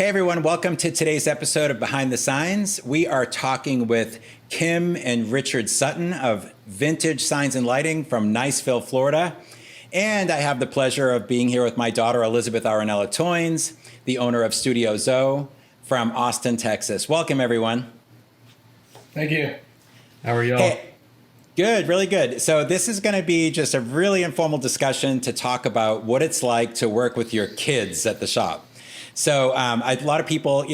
Hey everyone, welcome to today's episode of Behind the Signs. We are talking with Kim and Richard Sutton of Vintage Signs and Lighting from Niceville, Florida. And I have the pleasure of being here with my daughter, Elizabeth Arenella-Toynes, the owner of Studio Dzo from Austin, Texas. Welcome everyone. Thank you. How are y'all? Hey, good, really good. So this is going to be just a really informal discussion to talk about what it's like to work with your kids at the shop. So a lot of people,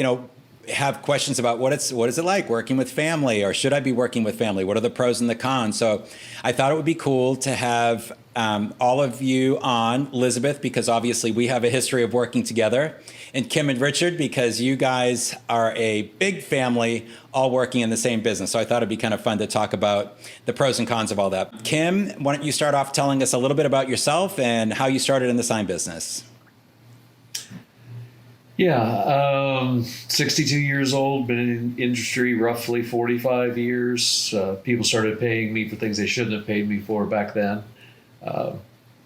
have questions about what is it like working with family, or should I be working with family? What are the pros and the cons? So I thought it would be cool to have all of you on, Elizabeth, because obviously we have a history of working together, and Kim and Richard, because you guys are a big family all working in the same business. So I thought it'd be kind of fun to talk about the pros and cons of all that. Kim, why don't you start off telling us a little bit about yourself and how you started in the sign business? Yeah, 62 years old, been in industry roughly 45 years. People started paying me for things they shouldn't have paid me for back then.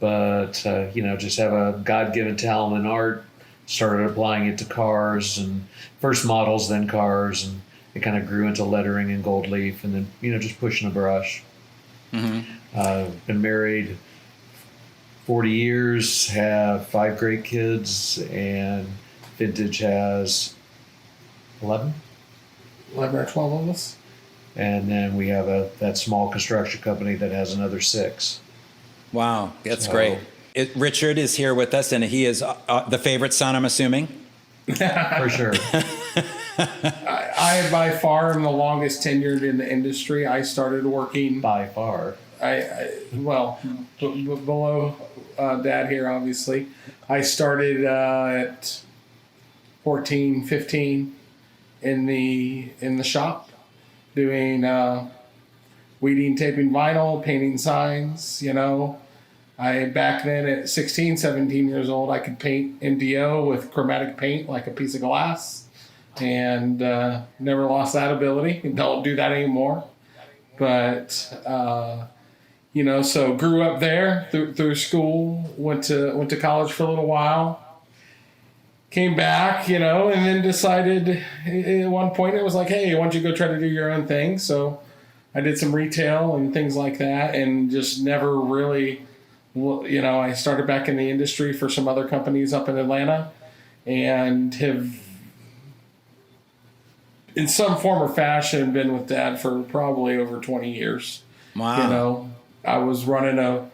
But just have a God-given talent in art, started applying it to cars, and first models, then cars, and it kind of grew into lettering and gold leaf, and then, just pushing a brush. Mm-hmm. Been married 40 years, have 5 great kids, and Vintage has 11 or 12 of us. And then we have that small construction company that has another 6. Wow, that's great. Richard is here with us, and he is the favorite son, I'm assuming. For sure. I by far am the longest tenured in the industry. I started working By far. Below Dad here, obviously. I started at 14, 15 in the shop, doing weeding, taping vinyl, painting signs. I back then at 16, 17 years old, I could paint MDO with chromatic paint like a piece of glass, and never lost that ability. Don't do that anymore. But so grew up there through school, went to college for a little while. Came back, and then decided at one point it was like, hey, why don't you go try to do your own thing? So I did some retail and things like that, and just never really, I started back in the industry for some other companies up in Atlanta, and have, in some form or fashion, been with Dad for probably over 20 years. Wow. I was running a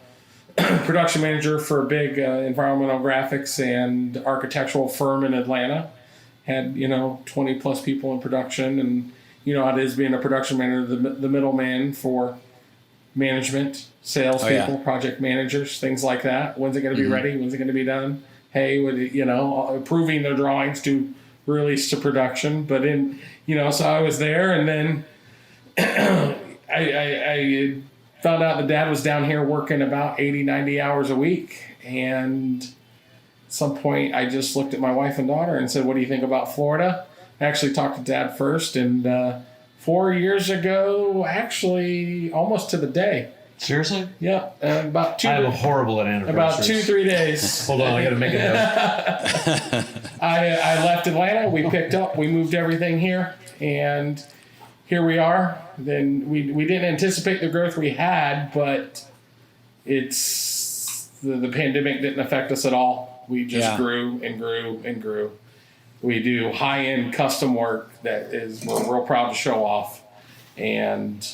production manager for a big environmental graphics and architectural firm in Atlanta. Had 20 plus people in production, and it is being a production manager, the middleman for management, salespeople, project managers, things like that. When's it going to be ready? When's it going to be done? Hey, approving their drawings to release to production. But so I was there, and then I found out that Dad was down here working about 80, 90 hours a week. And at some point, I just looked at my wife and daughter and said, what do you think about Florida? I actually talked to Dad first. And 4 years ago, actually, almost to the day. Seriously? Yeah. About 2. I am horrible at anniversaries. About 2-3 days. Hold on, I got to make a note. I left Atlanta. We picked up. We moved everything here. And here we are. Then we didn't anticipate the growth we had, but it's the pandemic didn't affect us at all. We just grew and grew and grew. We do high-end custom work that we're real proud to show off, and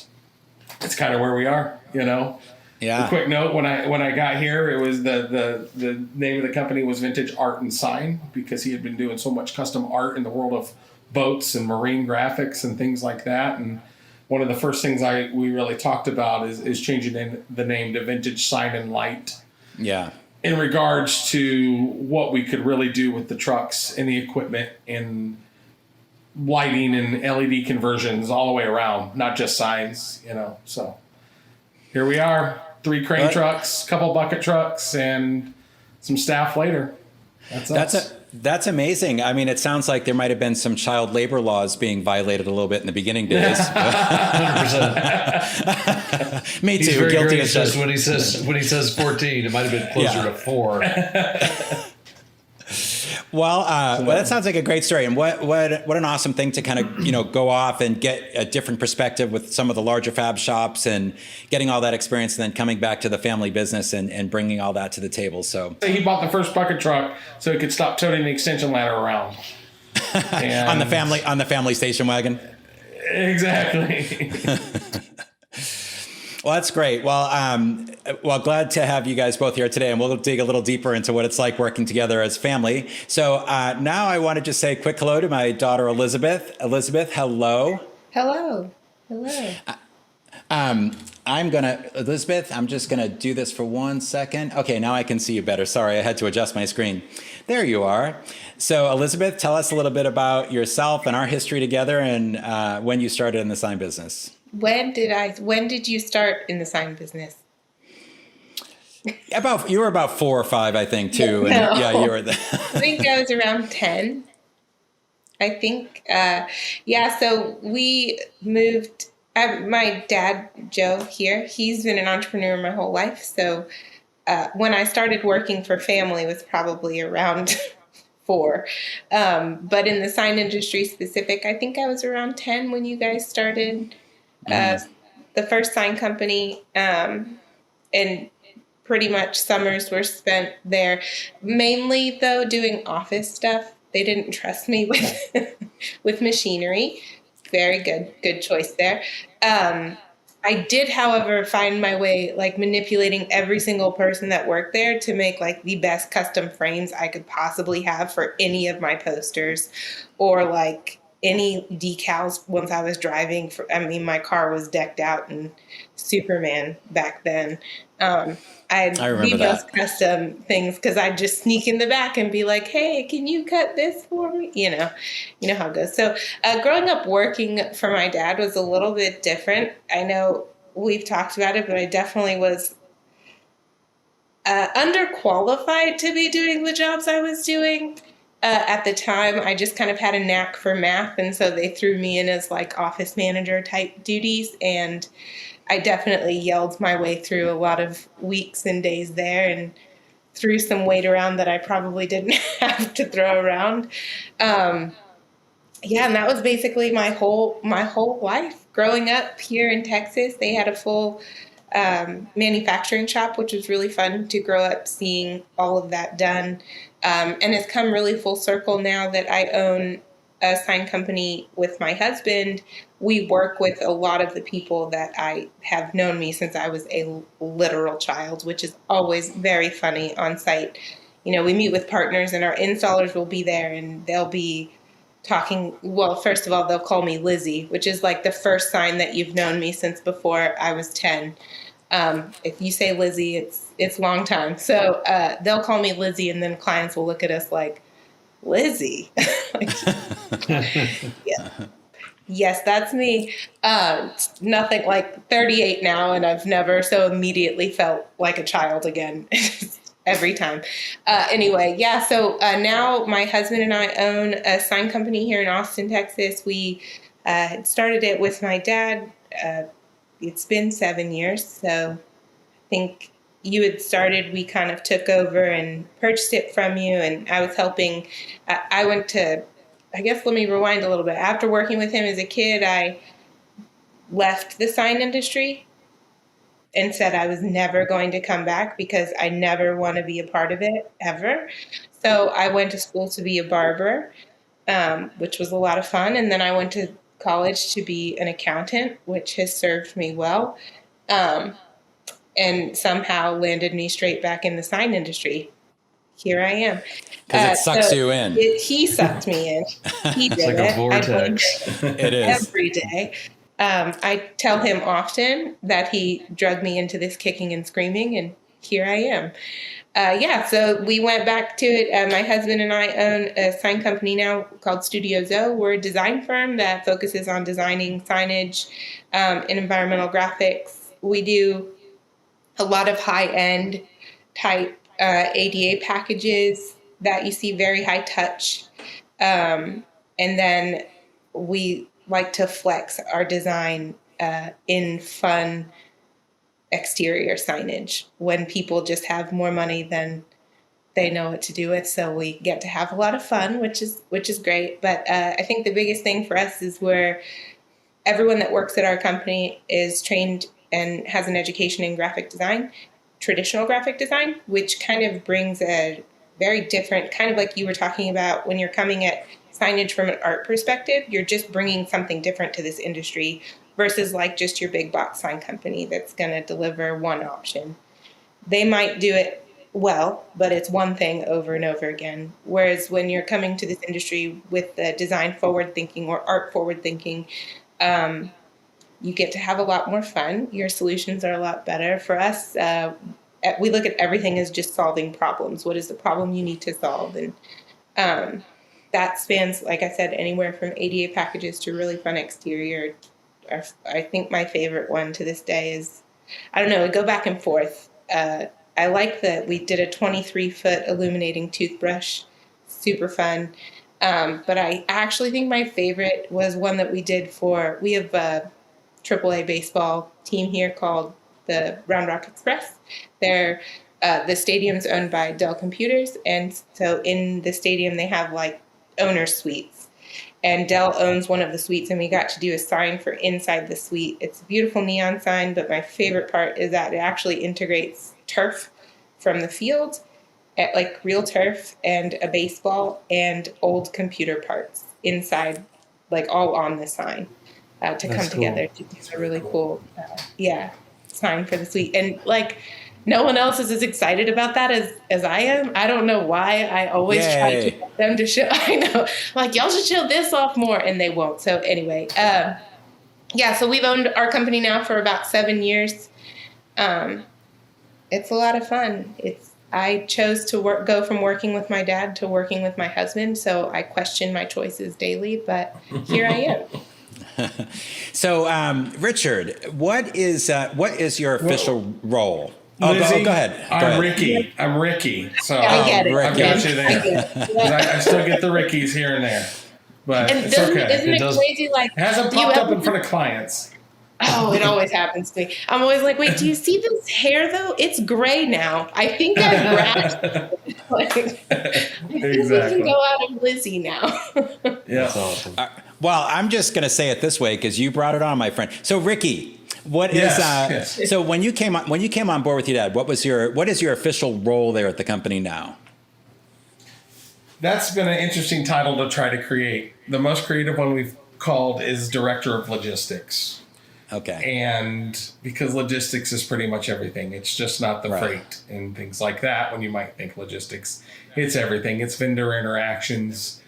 it's kind of where we are, Yeah. A quick note: when I got here, it was the name of the company was Vintage Art and Sign, because he had been doing so much custom art in the world of boats and marine graphics and things like that. And one of the first things we really talked about is changing the name to Vintage Sign and Light. Yeah. In regards to what we could really do with the trucks and the equipment and lighting and LED conversions all the way around, not just signs, So here we are, 3 crane trucks, couple bucket trucks, and some staff later. That's amazing. I mean, it sounds like there might have been some child labor laws being violated a little bit in the beginning days. 100%. Me too. He's very Guilty gracious when he says 14. It might have been closer to 4. Well, that sounds like a great story, and what an awesome thing to kind of go off and get a different perspective with some of the larger fab shops and getting all that experience, and then coming back to the family business and bringing all that to the table. So He bought the first bucket truck so he could stop toting the extension ladder around. on the family station wagon. Exactly. Well, that's great. Well, glad to have you guys both here today, and we'll dig a little deeper into what it's like working together as family. So now I want to just say a quick hello to my daughter, Elizabeth. Elizabeth, hello. Hello. Elizabeth, I'm just going to do this for 1 second. Okay, now I can see you better. Sorry, I had to adjust my screen. There you are. So Elizabeth, tell us a little bit about yourself and our history together, and when you started in the sign business. When did you start in the sign business? You were about 4 or 5, I think, too. And No. yeah, you were. I think I was around 10. I think, so we moved, my dad, Joe, here, he's been an entrepreneur my whole life. So when I started working for family was probably around 4. But in the sign industry specific, I think I was around 10 when you guys started the first sign company. And pretty much summers were spent there, mainly though doing office stuff. They didn't trust me with with machinery. Very good choice there. I did, however, find my way like manipulating every single person that worked there to make like the best custom frames I could possibly have for any of my posters, or like any decals. Once I was driving, my car was decked out in Superman back then. I remember those that. custom things because I'd just sneak in the back and be like, "Hey, can you cut this for me?" You know how it goes. So growing up working for my dad was a little bit different. I know we've talked about it, but I definitely was underqualified to be doing the jobs I was doing. At the time, I just kind of had a knack for math, and so they threw me in as like office manager type duties, and I definitely yelled my way through a lot of weeks and days there and threw some weight around that I probably didn't have to throw around. And that was basically my whole life. Growing up here in Texas, they had a full manufacturing shop, which was really fun to grow up seeing all of that done. And it's come really full circle now that I own a sign company with my husband. We work with a lot of the people that I have known me since I was a literal child, which is always very funny on site. We meet with partners and our installers will be there and they'll be talking. Well, first of all, they'll call me Lizzie, which is like the first sign that you've known me since before I was 10. If you say Lizzie, it's long time. So they'll call me Lizzie, and then clients will look at us like, Lizzie? Yeah. Yes, that's me. Nothing like 38 now, and I've never so immediately felt like a child again. Every time. Anyway, so now my husband and I own a sign company here in Austin, Texas. We started it with my dad. It's been 7 years, so I think you had started, we kind of took over and purchased it from you, and I was helping. Let me rewind a little bit. After working with him as a kid, I left the sign industry and said I was never going to come back because I never want to be a part of it, ever. So I went to school to be a barber, which was a lot of fun, and then I went to college to be an accountant, which has served me well, and somehow landed me straight back in the sign industry. Here I am. Because it sucks you in. He sucked me in. He did It's like it. a vortex. It is. Every day. I tell him often that he drugged me into this kicking and screaming, and here I am. So we went back to it. My husband and I own a sign company now called Studio Dzo. We're a design firm that focuses on designing signage and environmental graphics. We do a lot of high-end type ADA packages that you see, very high touch. And then we like to flex our design in fun exterior signage when people just have more money than they know what to do with. So we get to have a lot of fun, which is great. But I think the biggest thing for us is where everyone that works at our company is trained and has an education in graphic design, traditional graphic design, which kind of brings a very different, kind of like you were talking about when you're coming at signage from an art perspective, you're just bringing something different to this industry versus like just your big box sign company that's going to deliver one option. They might do it well, but it's one thing over and over again. Whereas when you're coming to this industry with the design forward thinking or art forward thinking, you get to have a lot more fun. Your solutions are a lot better. For us, we look at everything as just solving problems. What is the problem you need to solve? And that spans, like I said, anywhere from ADA packages to really fun exterior. I think my favorite one to this day is, I don't know, go back and forth. I like that we did a 23-foot illuminating toothbrush, super fun. But I actually think my favorite was one that we did we have a AAA baseball team here called the Round Rock Express. The stadium's owned by Dell Computers, and so in the stadium they have like owner suites. And Dell owns one of the suites, and we got to do a sign for inside the suite. It's a beautiful neon sign, but my favorite part is that it actually integrates turf from the field, like real turf and a baseball and old computer parts inside, like all on the sign to come together to do a really cool, sign for the suite. And like, no one else is as excited about that as I am. I don't know why. I always try to get them to show. I know, like, y'all should show this off more, and they won't. So anyway, so we've owned our company now for about 7 years. It's a lot of fun. I chose to go from working with my dad to working with my husband, so I question my choices daily, but here I am. So, Richard, what is your official role? Lizzie, go ahead. I'm Ricky. I'm Ricky. So I get it. I've got you there. I still get the Rickies here and there, but And it's okay. Isn't it crazy? Like, It hasn't popped up in front of clients. Oh, it always happens to me. I'm always like, wait, do you see this hair though? It's gray now. I think I've wrapped. Like, we can go out of Lizzie now. Yeah, that's awesome. Well, I'm just going to say it this way because you brought it on, my friend. So, Ricky, what is so when you came on board with your dad? What is your official role there at the company now? That's been an interesting title to try to create. The most creative one we've called is Director of Logistics. Okay. And because logistics is pretty much everything, it's just not the freight and things like that. When you might think logistics, it's everything. It's vendor interactions.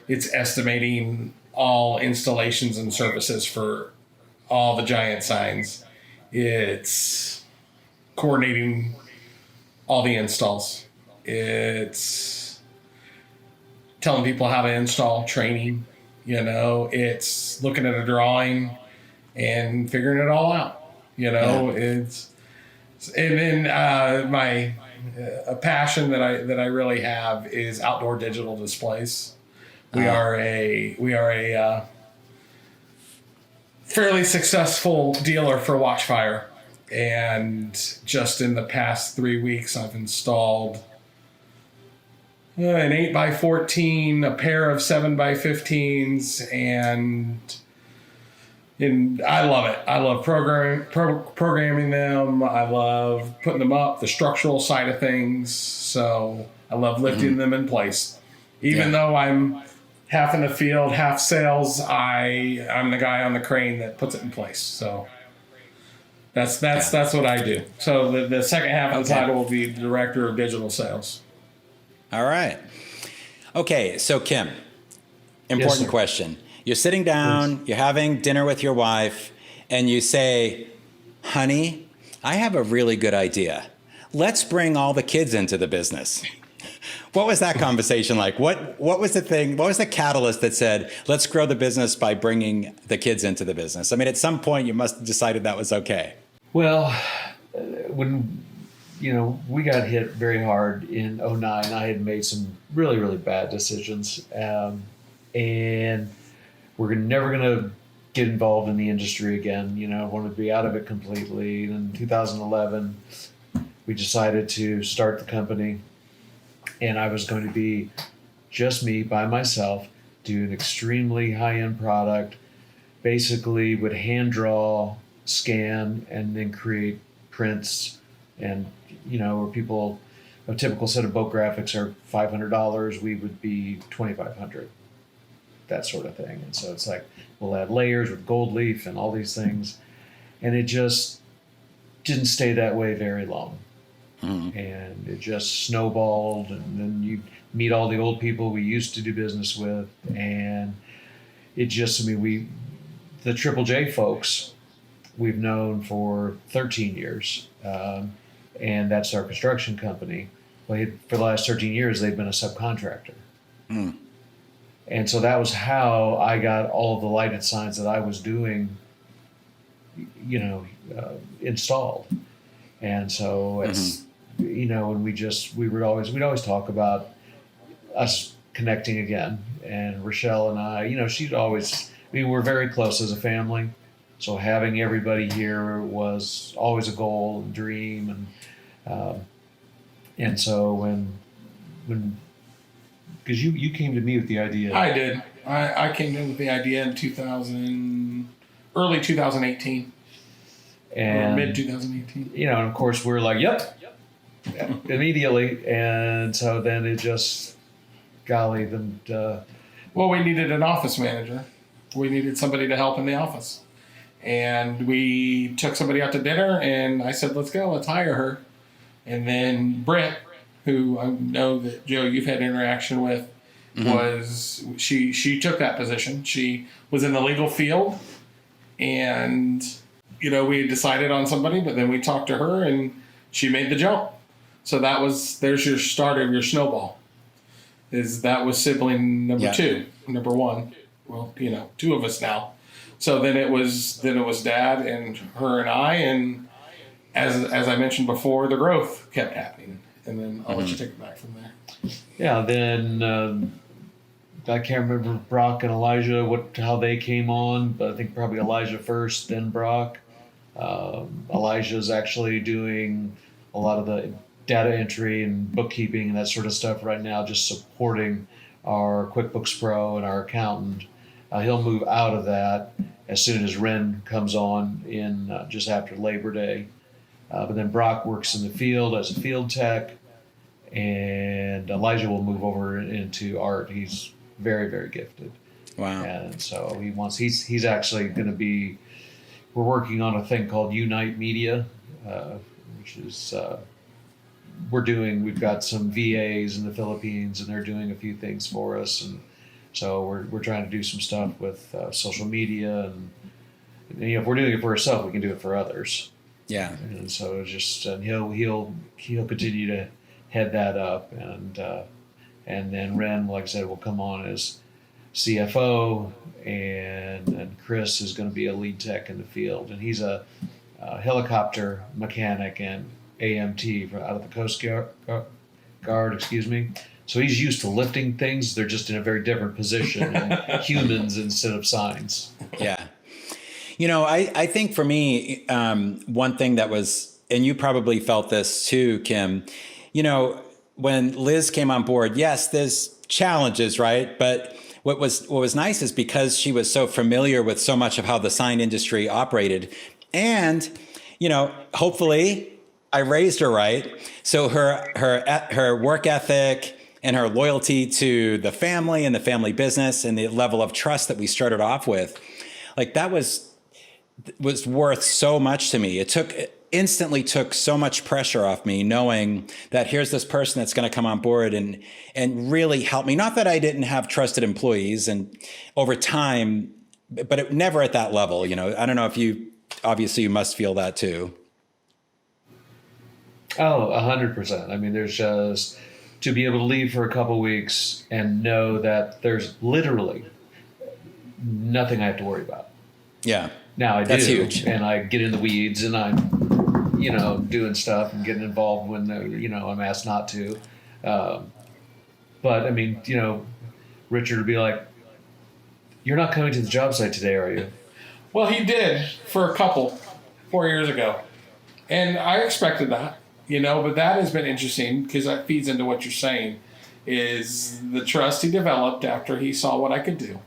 It's estimating all installations and services for all the giant signs. It's coordinating all the installs. It's telling people how to install, training. It's looking at a drawing and figuring it all out. It's and then my a passion that I really have is outdoor digital displays. We are a fairly successful dealer for Watchfire, and just in the past 3 weeks I've installed an 8x14, a pair of 7x15s, and I love it. I love programming them. I love putting them up, the structural side of things. So I love lifting them in place. Even though I'm half in the field, half sales, I'm the guy on the crane that puts it in place. So that's what I do. So the second half of the title will be Director of Digital Sales. All right. Okay, so Kim, important question. You're sitting down, you're having dinner with your wife, and you say, honey, I have a really good idea. Let's bring all the kids into the business. What was that conversation like? What was the thing? What was the catalyst that said, let's grow the business by bringing the kids into the business? I mean, at some point, you must have decided that was okay. Well, when we got hit very hard in 2009, I had made some really, really bad decisions. And we're never going to get involved in the industry again. I wanted to be out of it completely. And in 2011, we decided to start the company. And I was going to be just me by myself, do an extremely high-end product, basically would hand draw, scan, and then create prints. And, where people, a typical set of boat graphics are $500, we would be $2,500, that sort of thing. And so it's like, we'll add layers with gold leaf and all these things. And it just didn't stay that way very long. And it just snowballed, and then you meet all the old people we used to do business with, and it just, the Triple J folks, we've known for 13 years, and that's our construction company. Well, for the last 13 years, they've been a subcontractor. And so that was how I got all of the lighted signs that I was doing, installed. And so it's, and we'd always talk about us connecting again. And Rochelle and I, she'd always, we're very close as a family. So having everybody here was always a goal and dream. And so when, because you came to me with the idea. I did. I came in with the idea in early 2018. And mid 2018. And of course we're like, yep, immediately. And so then it just, golly, well, we needed an office manager. We needed somebody to help in the office. And we took somebody out to dinner, and I said, let's go, let's hire her. And then Britt, who I know that, Joe, you've had interaction with, she took that position. She was in the legal field, and we had decided on somebody, but then we talked to her and she made the jump. So there's your start of your snowball. That was sibling number two, number one. Well, two of us now. So then it was Dad and her and I, and as I mentioned before, the growth kept happening. And then I'll let you take it back from there. Yeah, then I can't remember Brock and Elijah, how they came on, but I think probably Elijah first, then Brock. Elijah's actually doing a lot of the data entry and bookkeeping and that sort of stuff right now, just supporting our QuickBooks Pro and our accountant. He'll move out of that as soon as Ren comes on in just after Labor Day. But then Brock works in the field as a field tech, and Elijah will move over into art. He's very, very gifted. Wow. And so he's actually going to be, we're working on a thing called Unite Media, which is, we've got some VAs in the Philippines, and they're doing a few things for us. And so we're trying to do some stuff with social media, and if we're doing it for ourselves, we can do it for others. Yeah. And so it's just, and he'll continue to head that up, and then Ren, like I said, will come on as CFO, and Chris is going to be a lead tech in the field, and he's a helicopter mechanic and AMT out of the Coast Guard, excuse me. So he's used to lifting things. They're just in a very different position, and humans instead of signs. Yeah. I think for me, one thing that was, and you probably felt this too, Kim, when Liz came on board, yes, there's challenges, right? But what was nice is because she was so familiar with so much of how the sign industry operated, and, hopefully I raised her right. So her work ethic and her loyalty to the family and the family business and the level of trust that we started off with, like that was worth so much to me. It instantly took so much pressure off me, knowing that here's this person that's going to come on board and really help me. Not that I didn't have trusted employees, and over time, but it never at that level. I don't know if obviously you must feel that too. Oh, 100%. I mean, there's just to be able to leave for a couple weeks and know that there's literally nothing I have to worry about. Yeah. Now That's do, huge. And I get in the weeds, and I'm, doing stuff and getting involved when, I'm asked not to. But I mean, Richard would be like, "You're not coming to the job site today, are you?" Well, he did for a couple 4 years ago, and I expected that, but that has been interesting because that feeds into what you're saying. is the trust he developed after he saw what I could do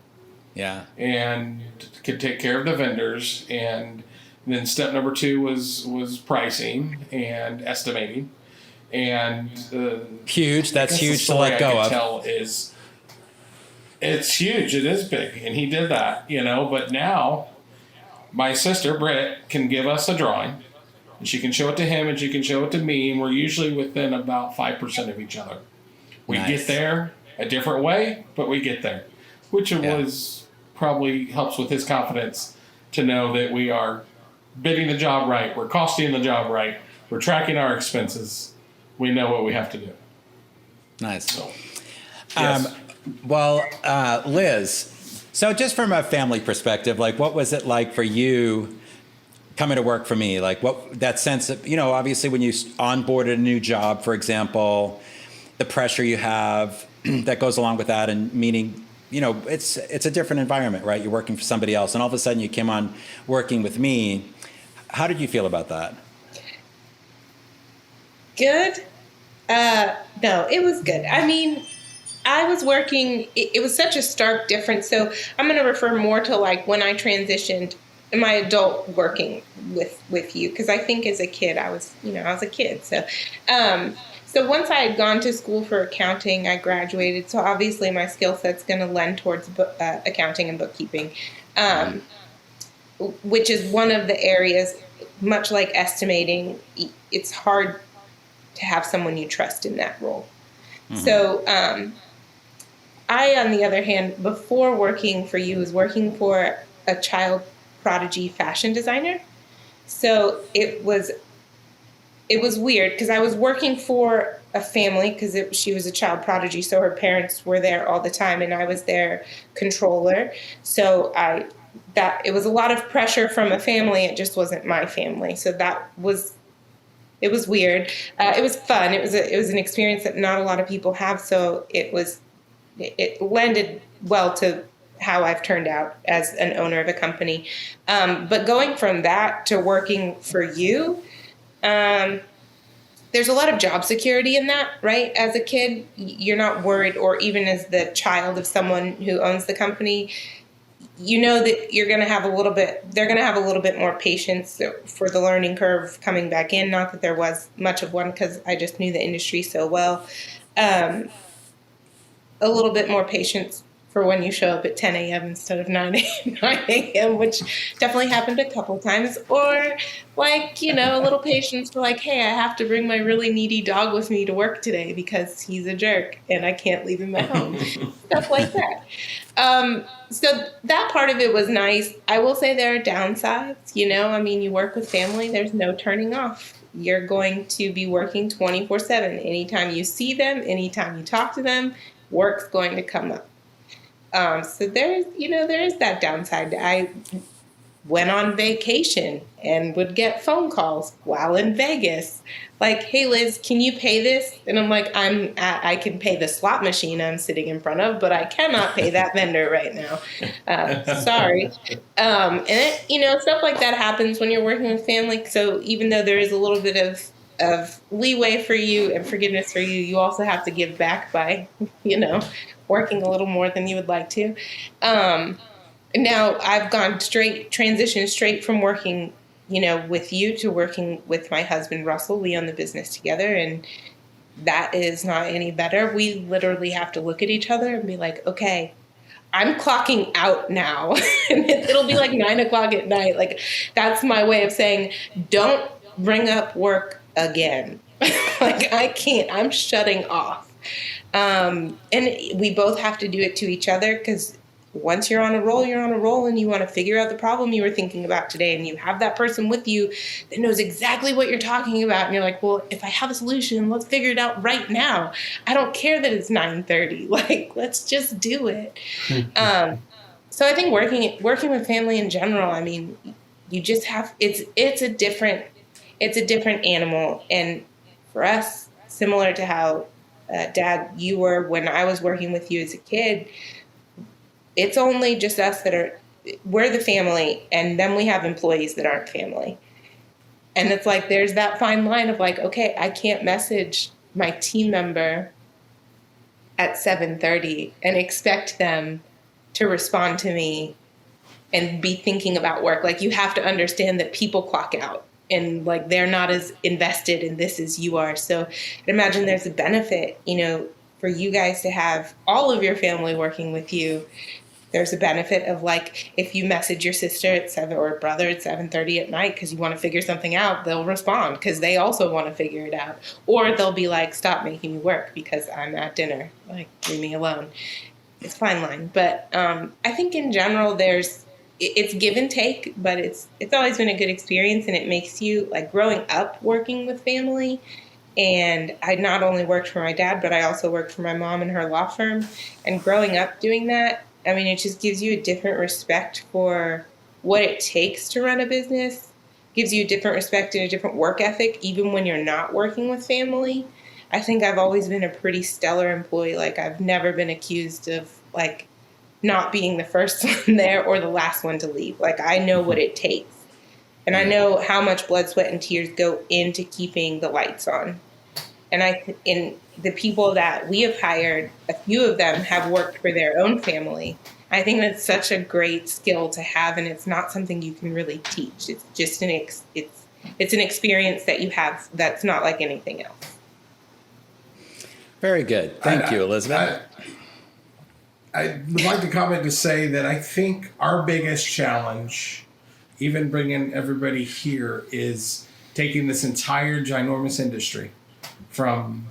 Yeah. and could take care of the vendors. And then step number 2 was pricing and estimating. And Huge. That's I guess the huge to story let I go could of. tell is it's huge. It is big, and he did that, But now my sister Britt can give us a drawing, and she can show it to him, and she can show it to me, and we're usually within about 5% of each other. We Nice. get there a different way, but we get there, which was probably helps with his confidence to know that we are bidding the job right, we're costing the job right, we're tracking our expenses, we know what we have to do. Nice. So, yes. Well, Liz, so just from a family perspective, like what was it like for you coming to work for me? Like what that sense of, obviously when you onboarded a new job, for example, the pressure you have that goes along with that, and meaning, it's a different environment, right? You're working for somebody else, and all of a sudden you came on working with me. How did you feel about that? Good. No, it was good. I mean, I was working, it was such a stark difference. So I'm going to refer more to like when I transitioned in my adult working with you. Cause I think as a kid, I was a kid. So once I had gone to school for accounting, I graduated. So obviously my skill set's going to lend towards accounting and bookkeeping, which is one of the areas, much like estimating, it's hard to have someone you trust in that role. Mm-hmm. So I, on the other hand, before working for you, was working for a child prodigy fashion designer. So it was weird because I was working for a family because she was a child prodigy. So her parents were there all the time and I was their controller. So it was a lot of pressure from a family. It just wasn't my family. So it was weird. It was fun. It was an experience that not a lot of people have. So it lended well to how I've turned out as an owner of a company. But going from that to working for you, there's a lot of job security in that, right? As a kid, you're not worried, or even as the child of someone who owns the company, that they're going to have a little bit more patience for the learning curve coming back in. Not that there was much of one because I just knew the industry so well. A little bit more patience for when you show up at 10 a.m. instead of 9 a.m., which definitely happened a couple times. Or a little patience for hey, I have to bring my really needy dog with me to work today because he's a jerk and I can't leave him at home. Stuff like that. So that part of it was nice. I will say there are downsides, you work with family, there's no turning off. You're going to be working 24/7. Anytime you see them, anytime you talk to them, work's going to come up. So there is that downside. I went on vacation and would get phone calls while in Vegas. Like, hey, Liz, can you pay this? And I'm like, I can pay the slot machine I'm sitting in front of, but I cannot pay that vendor right now. Sorry. And stuff like that happens when you're working with family. So even though there is a little bit of leeway for you and forgiveness for you, you also have to give back by, working a little more than you would like to. Now I've transitioned straight from working, with you to working with my husband, Russell. We own the business together, and that is not any better. We literally have to look at each other and be like, okay, I'm clocking out now. And it'll be 9:00 at night. That's my way of saying, don't bring up work again. I can't, I'm shutting off. And we both have to do it to each other because once you're on a roll and you want to figure out the problem you were thinking about today and you have that person with you that knows exactly what you're talking about. And you're like, well, if I have a solution, let's figure it out right now. I don't care that it's 9:30. Let's just do it. So I think working with family in general, you just have, it's a different animal. And for us, similar to how Dad, you were when I was working with you as a kid, it's only just us we're the family, and then we have employees that aren't family. And it's there's that fine line of okay, I can't message my team member at 7:30 and expect them to respond to me and be thinking about work. Like, you have to understand that people clock out and like they're not as invested in this as you are. So I imagine there's a benefit, you know, for you guys to have all of your family working with you. There's a benefit of like, if you message your sister at 7 or brother at 7:30 at night because you want to figure something out, they'll respond because they also want to figure it out. Or they'll be like, stop making me work because I'm at dinner. Like, leave me alone. It's a fine line. But I think in general, it's give and take, but it's always been a good experience, and it makes you, like, growing up working with family. And I not only worked for my dad, but I also worked for my mom in her law firm. And growing up doing that, I mean, it just gives you a different respect for what it takes to run a business, gives you a different respect and a different work ethic, even when you're not working with family. I think I've always been a pretty stellar employee. Like, I've never been accused of, like, not being the first one there or the last one to leave. Like, I know what it takes. And I know how much blood, sweat, and tears go into keeping the lights on. And in the people that we have hired, a few of them have worked for their own family. I think that's such a great skill to have, and it's not something you can really teach. It's just it's an experience that you have that's not like anything else. Very good. Thank you, Elizabeth. I would like to comment to say that I think our biggest challenge, even bringing everybody here, is taking this entire ginormous industry from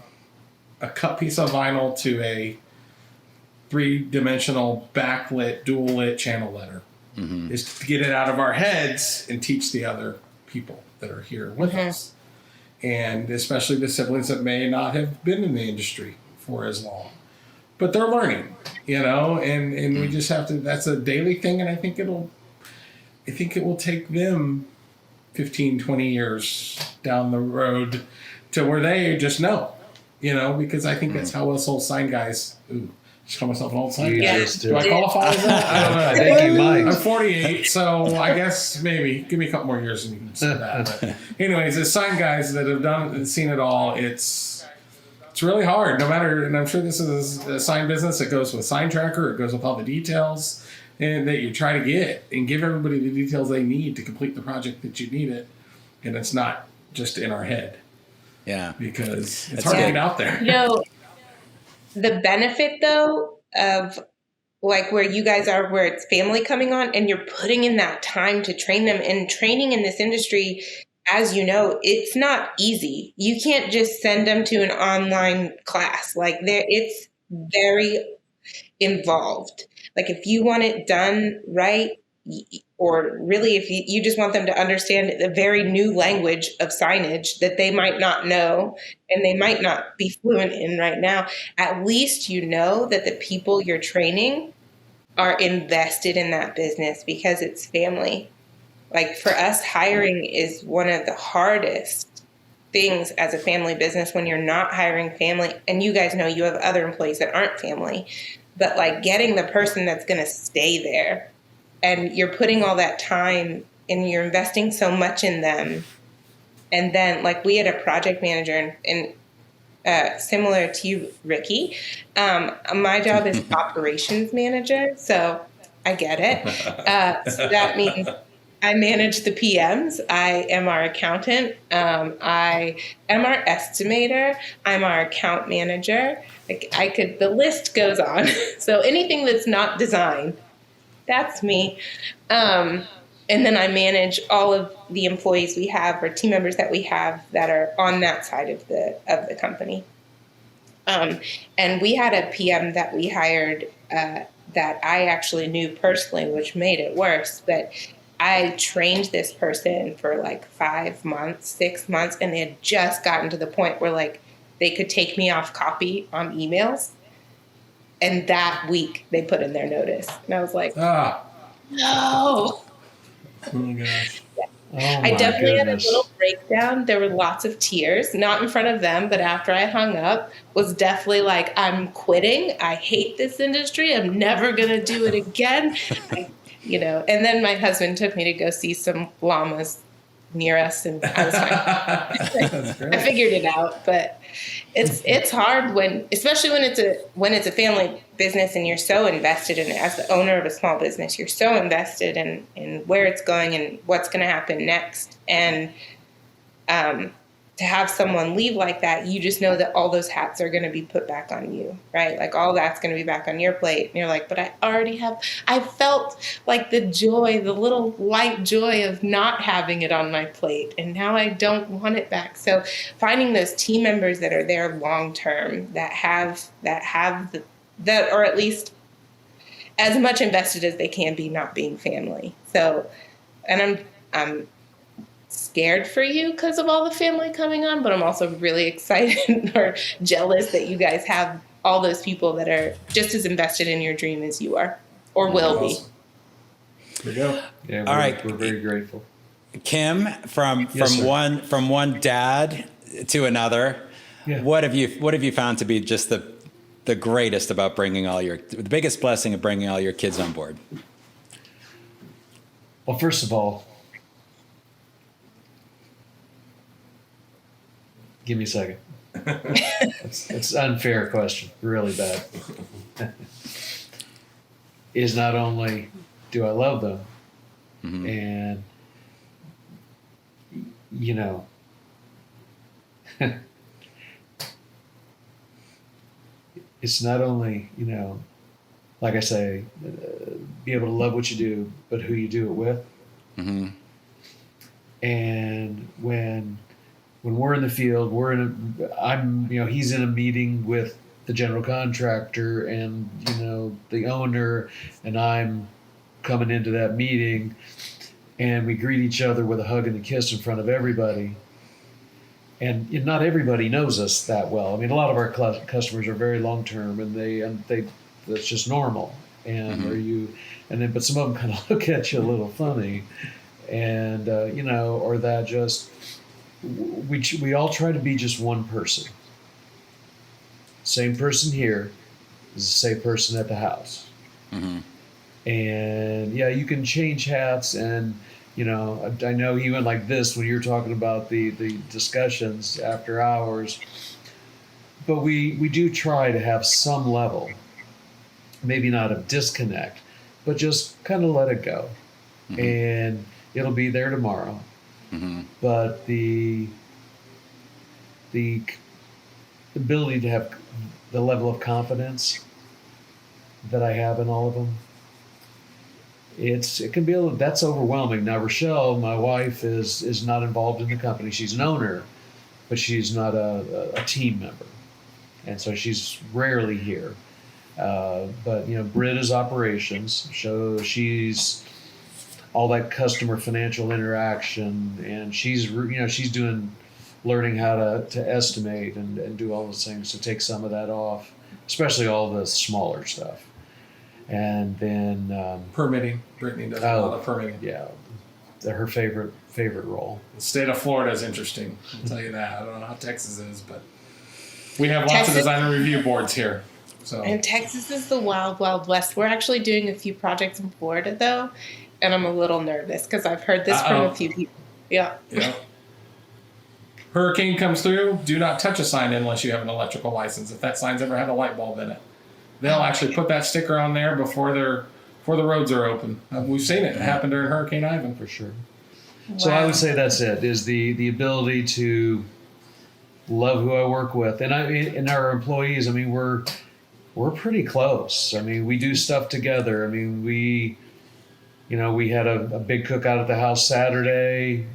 a cut piece of vinyl to a 3-dimensional backlit, dual lit channel letter, is to get it out of our heads and teach the other people that are here with us. And especially the siblings that may not have been in the industry for as long. But they're learning, you know, and we just have to, that's a daily thing. And I think it will take them 15, 20 years down the road to where they just know, you know, because I think that's how us old sign guys, just call myself an old sign guy. Do I qualify as that? I don't know. I think you might. I'm 48, so I guess maybe give me a couple more years and you can say that. But anyways, as sign guys that have done and seen it all, it's really hard. No matter, and I'm sure this is a sign business. It goes with sign tracker. It goes with all the details, and that you try to get and give everybody the details they need to complete the project that you need it. And it's not just in our head. Yeah, because it's hard to get out there. You know, the benefit though of like where you guys are, where it's family coming on and you're putting in that time to train them, and training in this industry, as you know, it's not easy. You can't just send them to an online class. Like, it's very involved. Like, if you want it done right, or really if you just want them to understand the very new language of signage that they might not know and they might not be fluent in right now, at least you know that the people you're training are invested in that business because it's family. Like, for us, hiring is one of the hardest things as a family business when you're not hiring family. And you guys know you have other employees that aren't family, but like getting the person that's going to stay there, and you're putting all that time and you're investing so much in them. And then, like, we had a project manager, and similar to you, Ricky, my job is operations manager, so I get it. So that means I manage the PMs. I am our accountant. I am our estimator. I'm our account manager. The list goes on. So anything that's not design, that's me. And then I manage all of the employees we have, or team members that we have that are on that side of the company. And we had a PM that we hired that I actually knew personally, which made it worse. But I trained this person for like 5 months, 6 months, and they had just gotten to the point where like they could take me off copy on emails. And that week they put in their notice. And I was like, no. Oh my gosh. I definitely had a little breakdown. There were lots of tears, not in front of them, but after I hung up, was definitely like, I'm quitting. I hate this industry. I'm never going to do it again. And then my husband took me to go see some llamas near us, and I was fine. I figured it out, but It's hard when, especially when it's a family business and you're so invested in it. As the owner of a small business, you're so invested in where it's going and what's going to happen next. And to have someone leave like that, you just know that all those hats are going to be put back on you, right? Like all that's going to be back on your plate. And you're like, but I felt like the joy, the little light joy of not having it on my plate. And now I don't want it back. So finding those team members that are there long term, that are at least as much invested as they can be, not being family. So, and I'm scared for you because of all the family coming on, but I'm also really excited or jealous that you guys have all those people that are just as invested in your dream as you are, or will be. There we go. Yeah, All right. We're very grateful. Kim, from Yes, one dad to another, Yeah. what have you found to be just the greatest about the biggest blessing of bringing all your kids on board? Well, first of all, give me a second. It's an unfair question, really bad. Is not only do I love them, and you know, it's not only, you know, like I say, be able to love what you do, but who you do it with. Mm-hmm. And when we're in the field, he's in a meeting with the general contractor and, you know, the owner, and I'm coming into that meeting, and we greet each other with a hug and a kiss in front of everybody. And not everybody knows us that well. I mean, a lot of our customers are very long term, and they that's just normal. And but some of them kind of look at you a little funny, and you know, or that just we all try to be just one person. Same person here is the same person at the house. Mm-hmm. And yeah, you can change hats, and you know, I know even like this when you're talking about the discussions after hours, but we do try to have some level, maybe not a disconnect, but just kind of let it go. Mm-hmm. And it'll be there tomorrow. Mm-hmm. But the ability to have the level of confidence that I have in all of them, it can be that's overwhelming. Now Rochelle, my wife, is not involved in the company. She's an owner, but she's not a team member, and so she's rarely here. But you know, Britt is operations, so she's all that customer financial interaction, and she's doing learning how to estimate and do all those things to take some of that off, especially all the smaller stuff. And then Permitting. Brittany does a lot of permitting. Yeah, her favorite role. The state of Florida is interesting. I'll tell you that. I don't know how Texas is, but we have lots Texas, of design and review boards here. So and Texas is the wild, wild west. We're actually doing a few projects in Florida, though, and I'm a little nervous because I've heard this from a few people. Yeah. Yeah. Hurricane comes through, do not touch a sign unless you have an electrical license. If that sign's ever had a light bulb in it, they'll actually put that sticker on there before the roads are open. We've seen it. It happened during Hurricane Ivan. For sure. So I would say that's it, is the ability to love who I work with. And our employees, I mean, we're pretty close. I mean, we do stuff together. I mean, we had a big cookout at the house Saturday.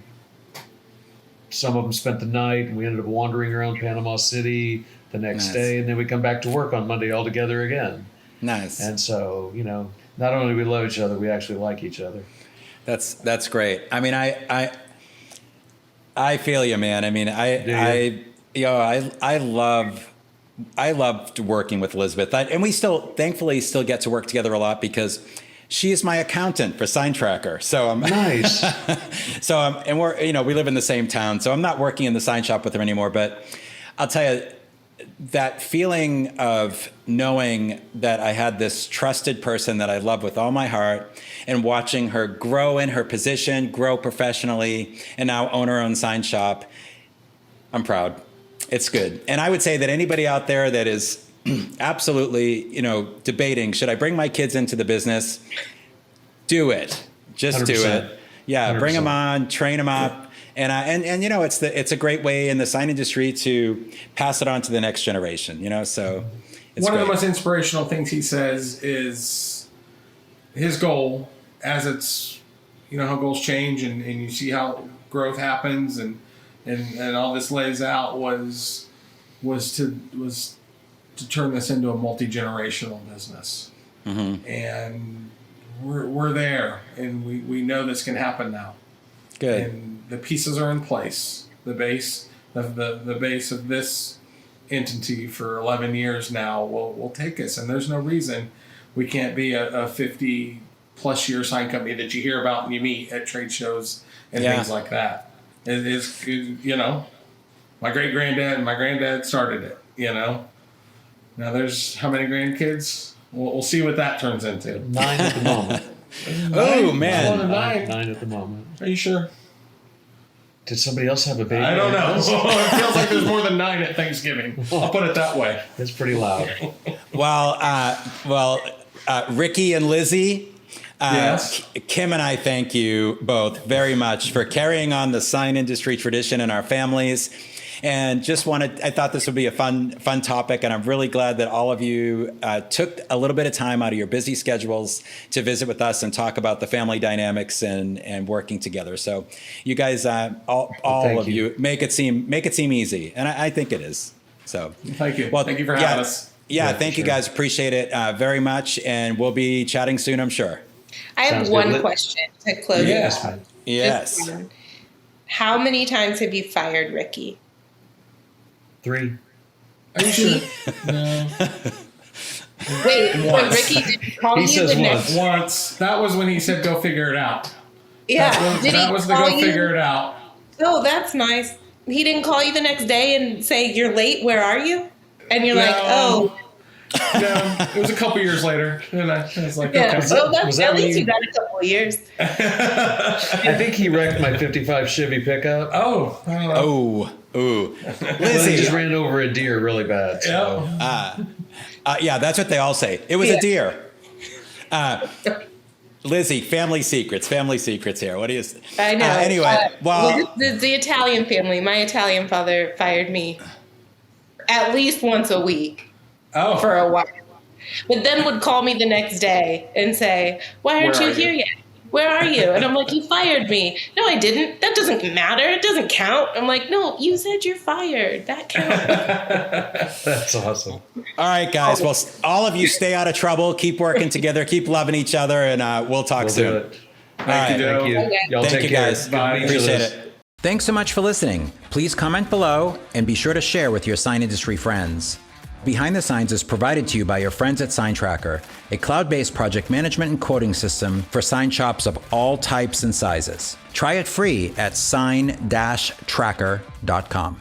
Some of them spent the night, and we ended up wandering around Panama City the next day, and then we come back to work on Monday all together again. Nice. And so, you know, not only do we love each other, we actually like each other. That's great. I mean, I feel you, man. I mean, I loved working with Elizabeth, and we thankfully still get to work together a lot because she is my accountant for Sign Tracker. So I'm nice. So and we live in the same town, so I'm not working in the sign shop with her anymore. But I'll tell you, that feeling of knowing that I had this trusted person that I love with all my heart, and watching her grow in her position, grow professionally, and now own her own sign shop, I'm proud. It's good. And I would say that anybody out there that is absolutely, debating, should I bring my kids into the business? Do it. Just do 100%. it. Yeah, 100%. bring them on, train them up. And it's a great way in the sign industry to pass it on to the next generation, so it's One great. of the most inspirational things he says is his goal, as it's, how goals change and you see how growth happens and all this lays out was to turn this into a multi-generational business. Mm-hmm. And we're there, and we know this can happen now. Good. And the pieces are in place. The base of this entity for 11 years now will take us, and there's no reason we can't be a 50 plus year sign company that you hear about and you meet at trade shows and things like that. It is, my great granddad and my granddad started it. Now there's how many grandkids? We'll see what that turns into. 9 at the moment. Oh, man. More than 9. 9 at the moment. Are you sure? Did somebody else have a baby? I don't know. It feels like there's more than 9 at Thanksgiving. I'll put it that way. It's pretty loud. Well, Ricky and Lizzie, Yes. Kim and I thank you both very much for carrying on the sign industry tradition in our families. And I thought this would be a fun topic. And I'm really glad that all of you took a little bit of time out of your busy schedules to visit with us and talk about the family dynamics and working together. So you guys, all of you make it seem easy. And I think it is. So Thank you. Well, Thank you for having us. Yeah, Yeah, thank you for sure. guys. Appreciate it very much. And we'll be chatting soon, I'm sure. I have Sounds one good. question to close. Yeah. That's fine. Yes. Just one. How many times have you fired Ricky? 3. Are you sure? No. Wait, when Once. Ricky didn't call He you says the next? Once. That was when he said, go figure it out. Yeah, That was the call go figure it out. Oh, that's nice. He didn't call you the next day and say, "You're late. Where are you?" And you're like, No. "Oh, No, it was a couple years later. And I was like, yeah." okay. Oh, that's was that at when least you- you got a couple of years. I think he wrecked my 55 Chevy pickup. Oh, I don't know. Ooh. Well, he just Lizzie. ran over a deer really bad. So. Yeah, that's what they all say. It was Yeah. a deer. Lizzie, family secrets here. What do you say? I know. Anyway, the Italian family. My Italian father fired me at least once a week Oh, for a while, but then would call me the next day and say, "Why aren't Where you are you?" here yet? Where are you?" And I'm like, "You fired me." "No, I didn't. That doesn't matter. It doesn't count." I'm like, "No, you said you're fired. That counts." That's awesome. all right, guys. Well, all of you stay out of trouble. Keep working together. Keep loving each other, and we'll talk We'll soon. do it. All right. you, Joe. Thank you. Okay. Y'all Thank take you, care. guys. Bye. Appreciate it. Thanks so much for listening. Please comment below and be sure to share with your sign industry friends. Behind the Signs is provided to you by your friends at Sign Tracker, a cloud-based project management and quoting system for sign shops of all types and sizes. Try it free at sign-tracker.com.